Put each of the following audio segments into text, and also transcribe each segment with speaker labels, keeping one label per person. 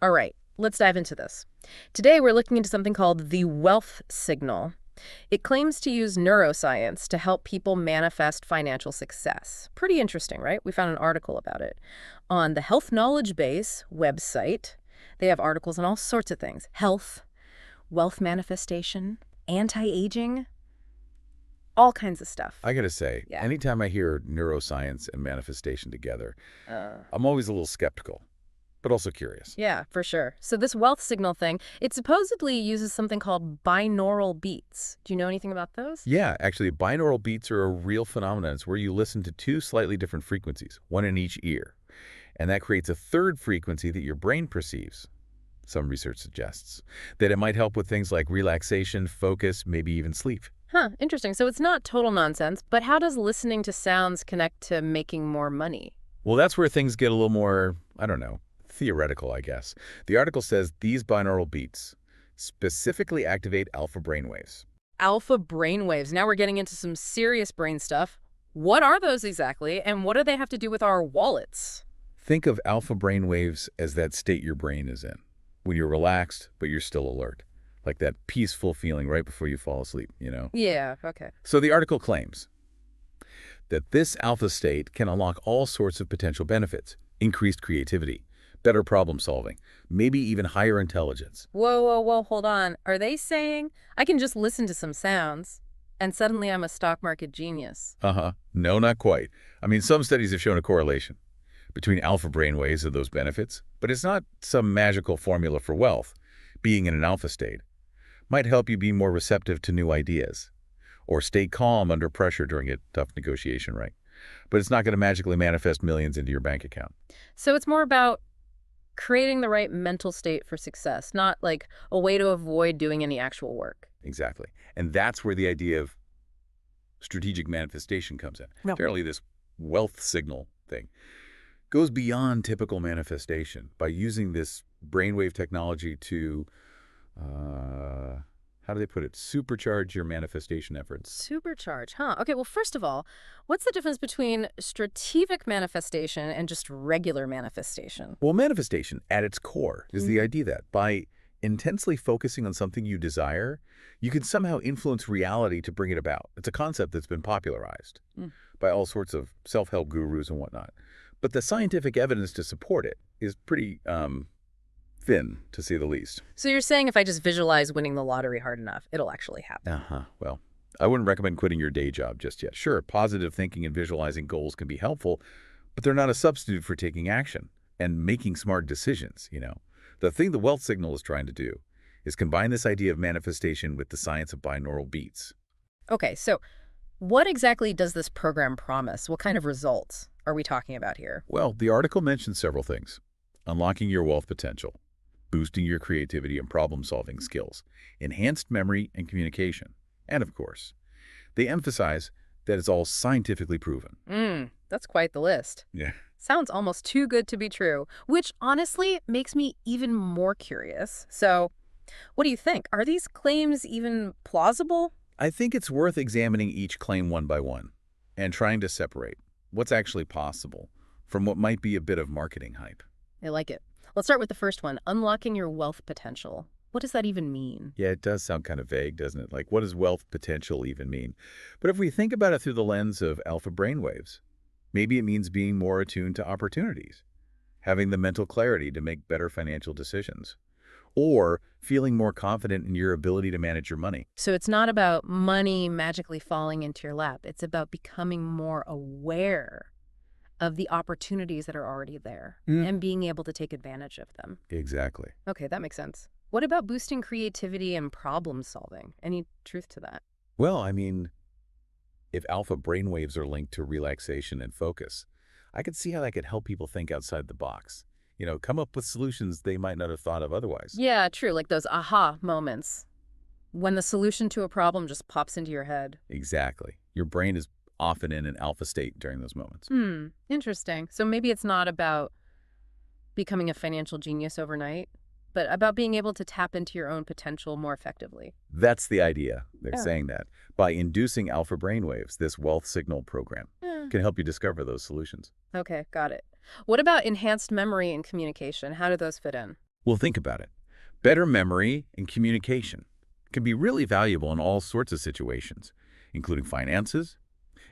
Speaker 1: All right, let's dive into this. Today, we're looking into something called the wealth signal. It claims to use neuroscience to help people manifest financial success. Pretty interesting, right? We found an article about it. On the Health Knowledge Base website, they have articles on all sorts of things: health, wealth manifestation, anti-aging, all kinds of stuff.
Speaker 2: I gotta say,
Speaker 1: Yeah.
Speaker 2: anytime I hear neuroscience and manifestation together,
Speaker 1: Uh,
Speaker 2: I'm always a little skeptical, but also curious.
Speaker 1: yeah, for sure. So this wealth signal thing, it supposedly uses something called binaural beats. Do you know anything about those?
Speaker 2: Yeah, actually, binaural beats are a real phenomenon. It's where you listen to two slightly different frequencies, one in each ear. And that creates a third frequency that your brain perceives. Some research suggests that it might help with things like relaxation, focus, maybe even sleep.
Speaker 1: Huh, interesting. So it's not total nonsense, but how does listening to sounds connect to making more money?
Speaker 2: Well, that's where things get a little more, I don't know, theoretical, I guess. The article says these binaural beats specifically activate alpha brainwaves.
Speaker 1: Alpha brainwaves. Now we're getting into some serious brain stuff. What are those exactly, and what do they have to do with our wallets?
Speaker 2: Think of alpha brainwaves as that state your brain is in, when you're relaxed, but you're still alert. Like that peaceful feeling right before you fall asleep.
Speaker 1: Yeah, okay.
Speaker 2: So the article claims that this alpha state can unlock all sorts of potential benefits: increased creativity, better problem solving, maybe even higher intelligence.
Speaker 1: Whoa, whoa, whoa, hold on. Are they saying I can just listen to some sounds and suddenly I'm a stock market genius?
Speaker 2: Uh-huh. No, not quite. I mean, some studies have shown a correlation between alpha brainwaves and those benefits, but it's not some magical formula for wealth. Being in an alpha state might help you be more receptive to new ideas or stay calm under pressure during a tough negotiation, right? But it's not going to magically manifest millions into your bank account.
Speaker 1: So it's more about creating the right mental state for success, not like a way to avoid doing any actual work.
Speaker 2: Exactly. And that's where the idea of strategic manifestation comes in.
Speaker 1: No.
Speaker 2: Apparently this wealth signal thing goes beyond typical manifestation by using this brainwave technology to, how do they put it, supercharge your manifestation efforts.
Speaker 1: Supercharge, huh? Okay, well, first of all, what's the difference between strategic manifestation and just regular manifestation?
Speaker 2: Well, manifestation at its core is the idea that by intensely focusing on something you desire, you can somehow influence reality to bring it about. It's a concept that's been popularized
Speaker 1: Mm.
Speaker 2: by all sorts of self-help gurus and whatnot. But the scientific evidence to support it is pretty thin, to say the least.
Speaker 1: So you're saying if I just visualize winning the lottery hard enough, it'll actually happen?
Speaker 2: Uh-huh. Well, I wouldn't recommend quitting your day job just yet. Sure, positive thinking and visualizing goals can be helpful, but they're not a substitute for taking action and making smart decisions. The thing the wealth signal is trying to do is combine this idea of manifestation with the science of binaural beats.
Speaker 1: Okay, so what exactly does this program promise? What kind of results are we talking about here?
Speaker 2: Well, the article mentions several things: unlocking your wealth potential, boosting your creativity and problem-solving skills, enhanced memory and communication, and of course, they emphasize that it's all scientifically proven.
Speaker 1: That's quite the list.
Speaker 2: Yeah.
Speaker 1: Sounds almost too good to be true, which honestly makes me even more curious. So, what do you think? Are these claims even plausible?
Speaker 2: I think it's worth examining each claim one by one and trying to separate what's actually possible from what might be a bit of marketing hype.
Speaker 1: I like it. Let's start with the first one, unlocking your wealth potential. What does that even mean?
Speaker 2: Yeah, it does sound kind of vague, doesn't it? Like, what does wealth potential even mean? But if we think about it through the lens of alpha brainwaves, maybe it means being more attuned to opportunities, having the mental clarity to make better financial decisions, or feeling more confident in your ability to manage your money.
Speaker 1: So it's not about money magically falling into your lap. It's about becoming more aware of the opportunities that are already there and being able to take advantage of them.
Speaker 2: Exactly.
Speaker 1: Okay, that makes sense. What about boosting creativity and problem solving? Any truth to that?
Speaker 2: Well, I mean, if alpha brainwaves are linked to relaxation and focus, I could see how that could help people think outside the box. Come up with solutions they might not have thought of otherwise.
Speaker 1: Yeah, true. Like those aha moments when the solution to a problem just pops into your head.
Speaker 2: Exactly. Your brain is often in an alpha state during those moments.
Speaker 1: Interesting. So maybe it's not about becoming a financial genius overnight, but about being able to tap into your own potential more effectively.
Speaker 2: That's the idea. They're
Speaker 1: Yeah.
Speaker 2: saying that. By inducing alpha brainwaves, this wealth signal program
Speaker 1: Yeah.
Speaker 2: can help you discover those solutions.
Speaker 1: Okay, got it. What about enhanced memory and communication? How do those fit in?
Speaker 2: Well, think about it. Better memory and communication can be really valuable in all sorts of situations, including finances,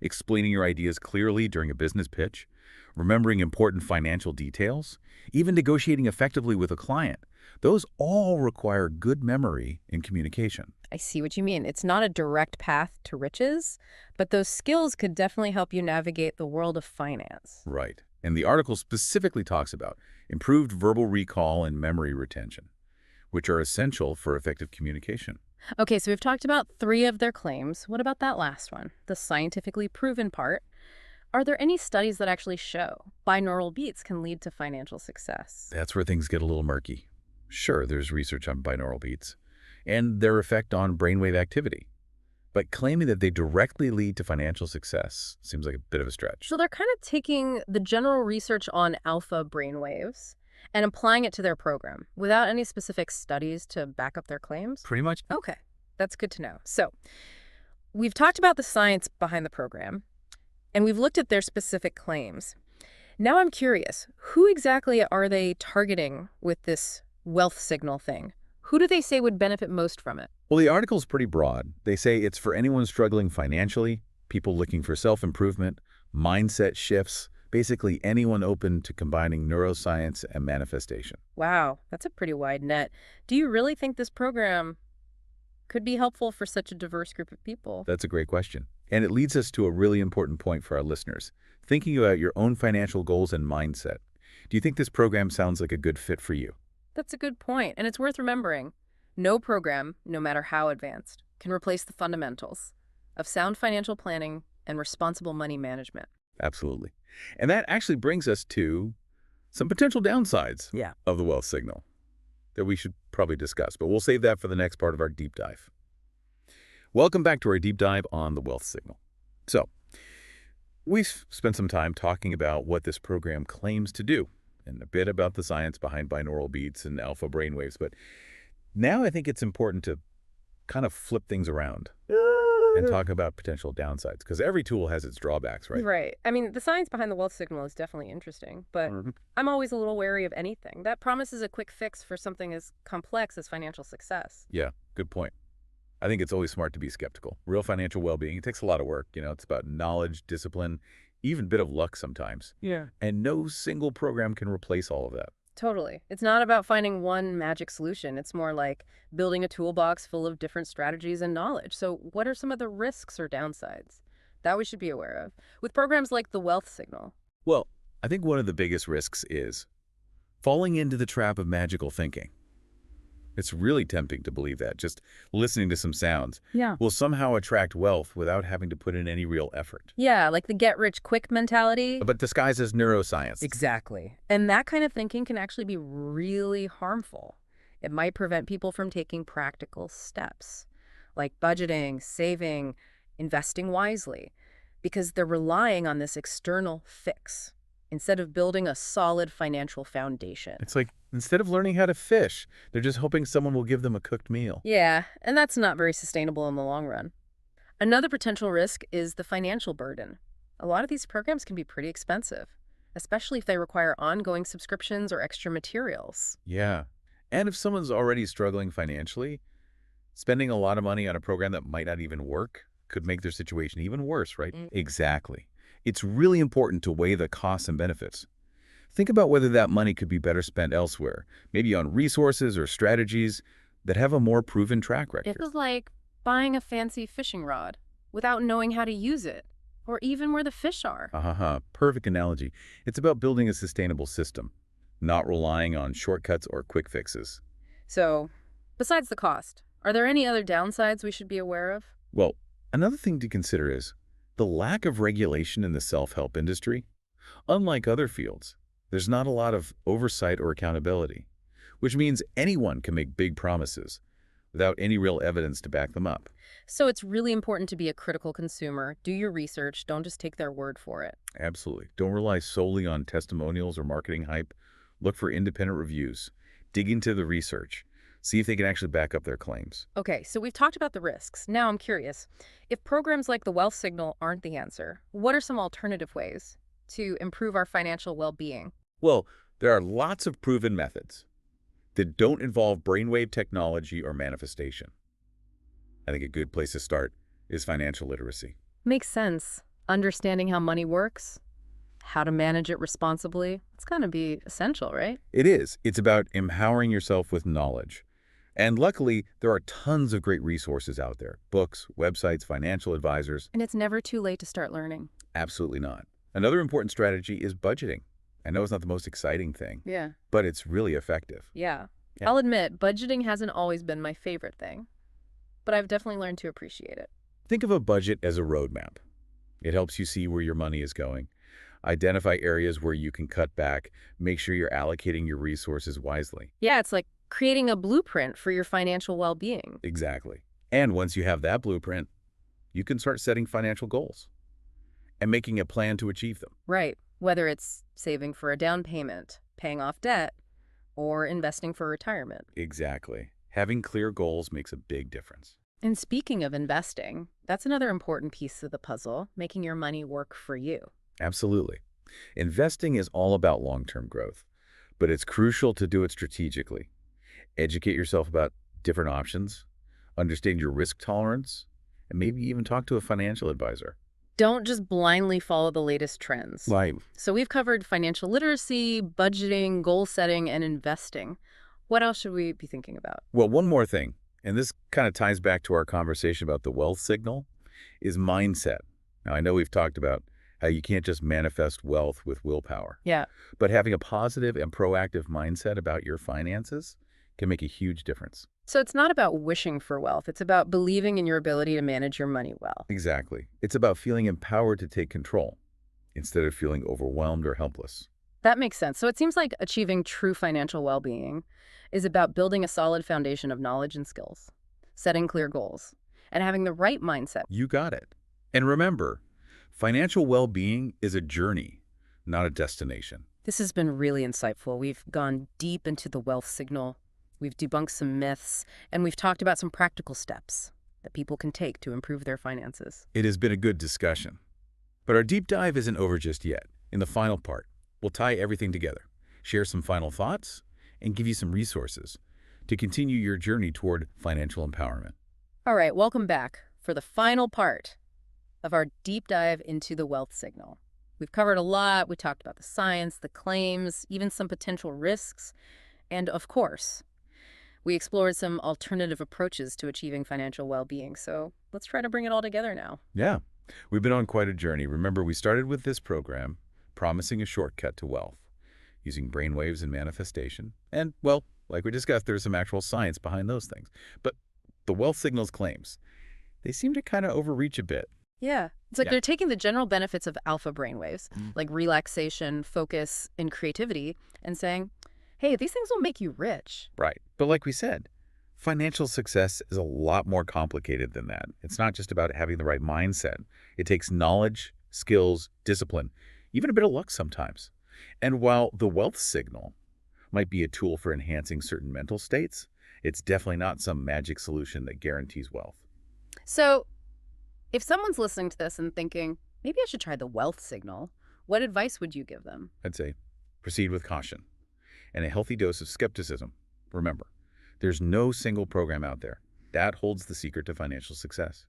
Speaker 2: explaining your ideas clearly during a business pitch, remembering important financial details, even negotiating effectively with a client. Those all require good memory and communication.
Speaker 1: I see what you mean. It's not a direct path to riches, but those skills could definitely help you navigate the world of finance.
Speaker 2: Right. And the article specifically talks about improved verbal recall and memory retention, which are essential for effective communication.
Speaker 1: Okay, so we've talked about three of their claims. What about that last one, the scientifically proven part? Are there any studies that actually show binaural beats can lead to financial success?
Speaker 2: That's where things get a little murky. Sure, there's research on binaural beats and their effect on brainwave activity, but claiming that they directly lead to financial success seems like a bit of a stretch.
Speaker 1: So they're kind of taking the general research on alpha brainwaves and applying it to their program without any specific studies to back up their claims?
Speaker 2: Pretty much.
Speaker 1: Okay, that's good to know. So we've talked about the science behind the program, and we've looked at their specific claims. Now I'm curious, who exactly are they targeting with this wealth signal thing? Who do they say would benefit most from it?
Speaker 2: Well, the article's pretty broad. They say it's for anyone struggling financially, people looking for self-improvement, mindset shifts, basically anyone open to combining neuroscience and manifestation.
Speaker 1: Wow, that's a pretty wide net. Do you really think this program could be helpful for such a diverse group of people?
Speaker 2: That's a great question. And it leads us to a really important point for our listeners. Thinking about your own financial goals and mindset. Do you think this program sounds like a good fit for you?
Speaker 1: That's a good point, and it's worth remembering. No program, no matter how advanced, can replace the fundamentals of sound financial planning and responsible money management.
Speaker 2: Absolutely. And that actually brings us to some potential downsides
Speaker 1: Yeah.
Speaker 2: of the wealth signal that we should probably discuss, but we'll save that for the next part of our deep dive. Welcome back to our deep dive on the wealth signal. So, we've spent some time talking about what this program claims to do and a bit about the science behind binaural beats and alpha brainwaves, but now I think it's important to kind of flip things around and talk about potential downsides, because every tool has its drawbacks, right?
Speaker 1: Right. I mean, the science behind the wealth signal is definitely interesting, but I'm always a little wary of anything that promises a quick fix for something as complex as financial success.
Speaker 2: Yeah, good point. I think it's always smart to be skeptical. Real financial well-being, it takes a lot of work. It's about knowledge, discipline, even a bit of luck sometimes.
Speaker 1: Yeah.
Speaker 2: And no single program can replace all of that.
Speaker 1: Totally. It's not about finding one magic solution. It's more like building a toolbox full of different strategies and knowledge. So what are some of the risks or downsides that we should be aware of with programs like the wealth signal?
Speaker 2: Well, I think one of the biggest risks is falling into the trap of magical thinking. It's really tempting to believe that just listening to some sounds will somehow attract wealth without having to put in any real effort.
Speaker 1: Yeah, like the get-rich-quick mentality.
Speaker 2: But disguised as neuroscience.
Speaker 1: Exactly. And that kind of thinking can actually be really harmful. It might prevent people from taking practical steps, like budgeting, saving, investing wisely, because they're relying on this external fix instead of building a solid financial foundation.
Speaker 2: It's like, instead of learning how to fish, they're just hoping someone will give them a cooked meal.
Speaker 1: Yeah, and that's not very sustainable in the long run. Another potential risk is the financial burden. A lot of these programs can be pretty expensive, especially if they require ongoing subscriptions or extra materials.
Speaker 2: Yeah. And if someone's already struggling financially, spending a lot of money on a program that might not even work could make their situation even worse, right? Exactly. It's really important to weigh the costs and benefits. Think about whether that money could be better spent elsewhere, maybe on resources or strategies that have a more proven track record.
Speaker 1: It's like buying a fancy fishing rod without knowing how to use it, or even where the fish are.
Speaker 2: Perfect analogy. It's about building a sustainable system, not relying on shortcuts or quick fixes.
Speaker 1: So, besides the cost, are there any other downsides we should be aware of?
Speaker 2: Well, another thing to consider is the lack of regulation in the self-help industry. Unlike other fields, there's not a lot of oversight or accountability, which means anyone can make big promises without any real evidence to back them up.
Speaker 1: So it's really important to be a critical consumer, do your research, don't just take their word for it.
Speaker 2: Absolutely. Don't rely solely on testimonials or marketing hype. Look for independent reviews. Dig into the research. See if they can actually back up their claims.
Speaker 1: Okay, so we've talked about the risks. Now I'm curious, if programs like the Wealth Signal aren't the answer, what are some alternative ways to improve our financial well-being?
Speaker 2: Well, there are lots of proven methods. that don't involve brainwave technology or manifestation. I think a good place to start is financial literacy.
Speaker 1: Makes sense. Understanding how money works, how to manage it responsibly, it's going to be essential, right?
Speaker 2: It is. It's about empowering yourself with knowledge. And luckily, there are tons of great resources out there. Books, websites, financial advisors.
Speaker 1: And it's never too late to start learning.
Speaker 2: Absolutely not. Another important strategy is budgeting. I know it's not the most exciting thing,
Speaker 1: Yeah.
Speaker 2: but it's really effective.
Speaker 1: Yeah.
Speaker 2: Yeah.
Speaker 1: I'll admit, budgeting hasn't always been my favorite thing, but I've definitely learned to appreciate it.
Speaker 2: Think of a budget as a roadmap. It helps you see where your money is going, identify areas where you can cut back, make sure you're allocating your resources wisely.
Speaker 1: Yeah, it's like creating a blueprint for your financial well-being.
Speaker 2: Exactly. And once you have that blueprint, you can start setting financial goals and making a plan to achieve them.
Speaker 1: Right. Whether it's saving for a down payment, paying off debt, or investing for retirement.
Speaker 2: Exactly. Having clear goals makes a big difference.
Speaker 1: And speaking of investing, that's another important piece of the puzzle, making your money work for you.
Speaker 2: Absolutely. Investing is all about long-term growth, but it's crucial to do it strategically. Educate yourself about different options, understand your risk tolerance, and maybe even talk to a financial advisor.
Speaker 1: Don't just blindly follow the latest trends.
Speaker 2: Right.
Speaker 1: So we've covered financial literacy, budgeting, goal setting, and investing. What else should we be thinking about?
Speaker 2: Well, one more thing, and this kind of ties back to our conversation about the wealth signal, is mindset. Now, I know we've talked about how you can't just manifest wealth with willpower,
Speaker 1: Yeah.
Speaker 2: but having a positive and proactive mindset about your finances can make a huge difference.
Speaker 1: So it's not about wishing for wealth. It's about believing in your ability to manage your money well.
Speaker 2: Exactly. It's about feeling empowered to take control instead of feeling overwhelmed or helpless.
Speaker 1: That makes sense. So it seems like achieving true financial well-being is about building a solid foundation of knowledge and skills, setting clear goals, and having the right mindset.
Speaker 2: You got it. And remember, financial well-being is a journey, not a destination.
Speaker 1: This has been really insightful. We've gone deep into the wealth signal. We've debunked some myths, and we've talked about some practical steps that people can take to improve their finances.
Speaker 2: It has been a good discussion. But our deep dive isn't over just yet. In the final part, we'll tie everything together, share some final thoughts, and give you some resources to continue your journey toward financial empowerment.
Speaker 1: All right, welcome back for the final part of our deep dive into the wealth signal. We've covered a lot. We talked about the science, the claims, even some potential risks, and of course, we explored some alternative approaches to achieving financial well-being. So let's try to bring it all together now.
Speaker 2: Yeah, we've been on quite a journey. Remember, we started with this program promising a shortcut to wealth, using brainwaves and manifestation. And, well, like we discussed, there's some actual science behind those things. But the wealth signals claims, they seem to kind of overreach a bit.
Speaker 1: Yeah. It's like
Speaker 2: Yeah.
Speaker 1: they're taking the general benefits of alpha brainwaves, like relaxation, focus, and creativity, and saying, hey, these things will make you rich.
Speaker 2: Right. But like we said, financial success is a lot more complicated than that. It's not just about having the right mindset. It takes knowledge, skills, discipline, even a bit of luck sometimes. And while the wealth signal might be a tool for enhancing certain mental states, it's definitely not some magic solution that guarantees wealth.
Speaker 1: So if someone's listening to this and thinking, maybe I should try the wealth signal, what advice would you give them?
Speaker 2: I'd say proceed with caution and a healthy dose of skepticism. Remember, there's no single program out there that holds the secret to financial success.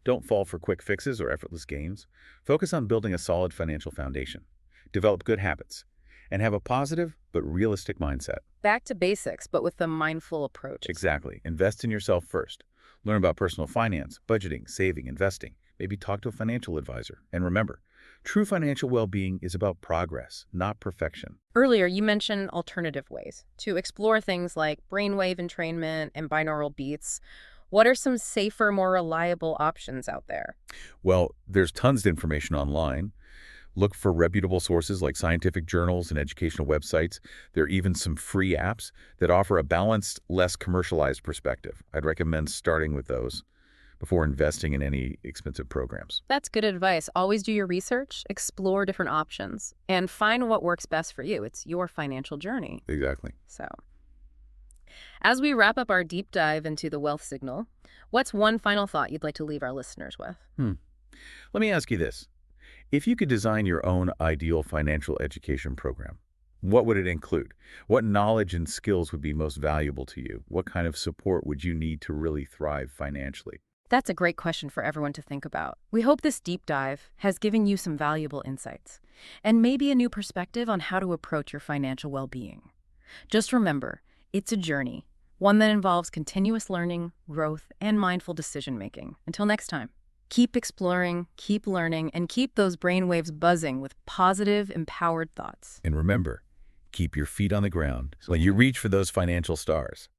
Speaker 2: Don't fall for quick fixes or effortless gains. Focus on building a solid financial foundation. Develop good habits and have a positive but realistic mindset.
Speaker 1: Back to basics, but with a mindful approach.
Speaker 2: Exactly. Invest in yourself first. Learn about personal finance, budgeting, saving, investing. Maybe talk to a financial advisor. And remember, true financial well-being is about progress, not perfection.
Speaker 1: Earlier, you mentioned alternative ways to explore things like brainwave entrainment and binaural beats. What are some safer, more reliable options out there?
Speaker 2: Well, there's tons of information online. Look for reputable sources like scientific journals and educational websites. There are even some free apps that offer a balanced, less commercialized perspective. I'd recommend starting with those before investing in any expensive programs.
Speaker 1: That's good advice. Always do your research, explore different options, and find what works best for you. It's your financial journey.
Speaker 2: Exactly.
Speaker 1: So, as we wrap up our deep dive into the wealth signal, what's one final thought you'd like to leave our listeners with?
Speaker 2: Let me ask you this. If you could design your own ideal financial education program, What would it include? What knowledge and skills would be most valuable to you? What kind of support would you need to really thrive financially?
Speaker 1: That's a great question for everyone to think about. We hope this deep dive has given you some valuable insights and maybe a new perspective on how to approach your financial well-being. Just remember, it's a journey, one that involves continuous learning, growth, and mindful decision-making. Until next time, keep exploring, keep learning, and keep those brainwaves buzzing with positive, empowered thoughts.
Speaker 2: And remember, keep your feet on the ground when you reach for those financial stars.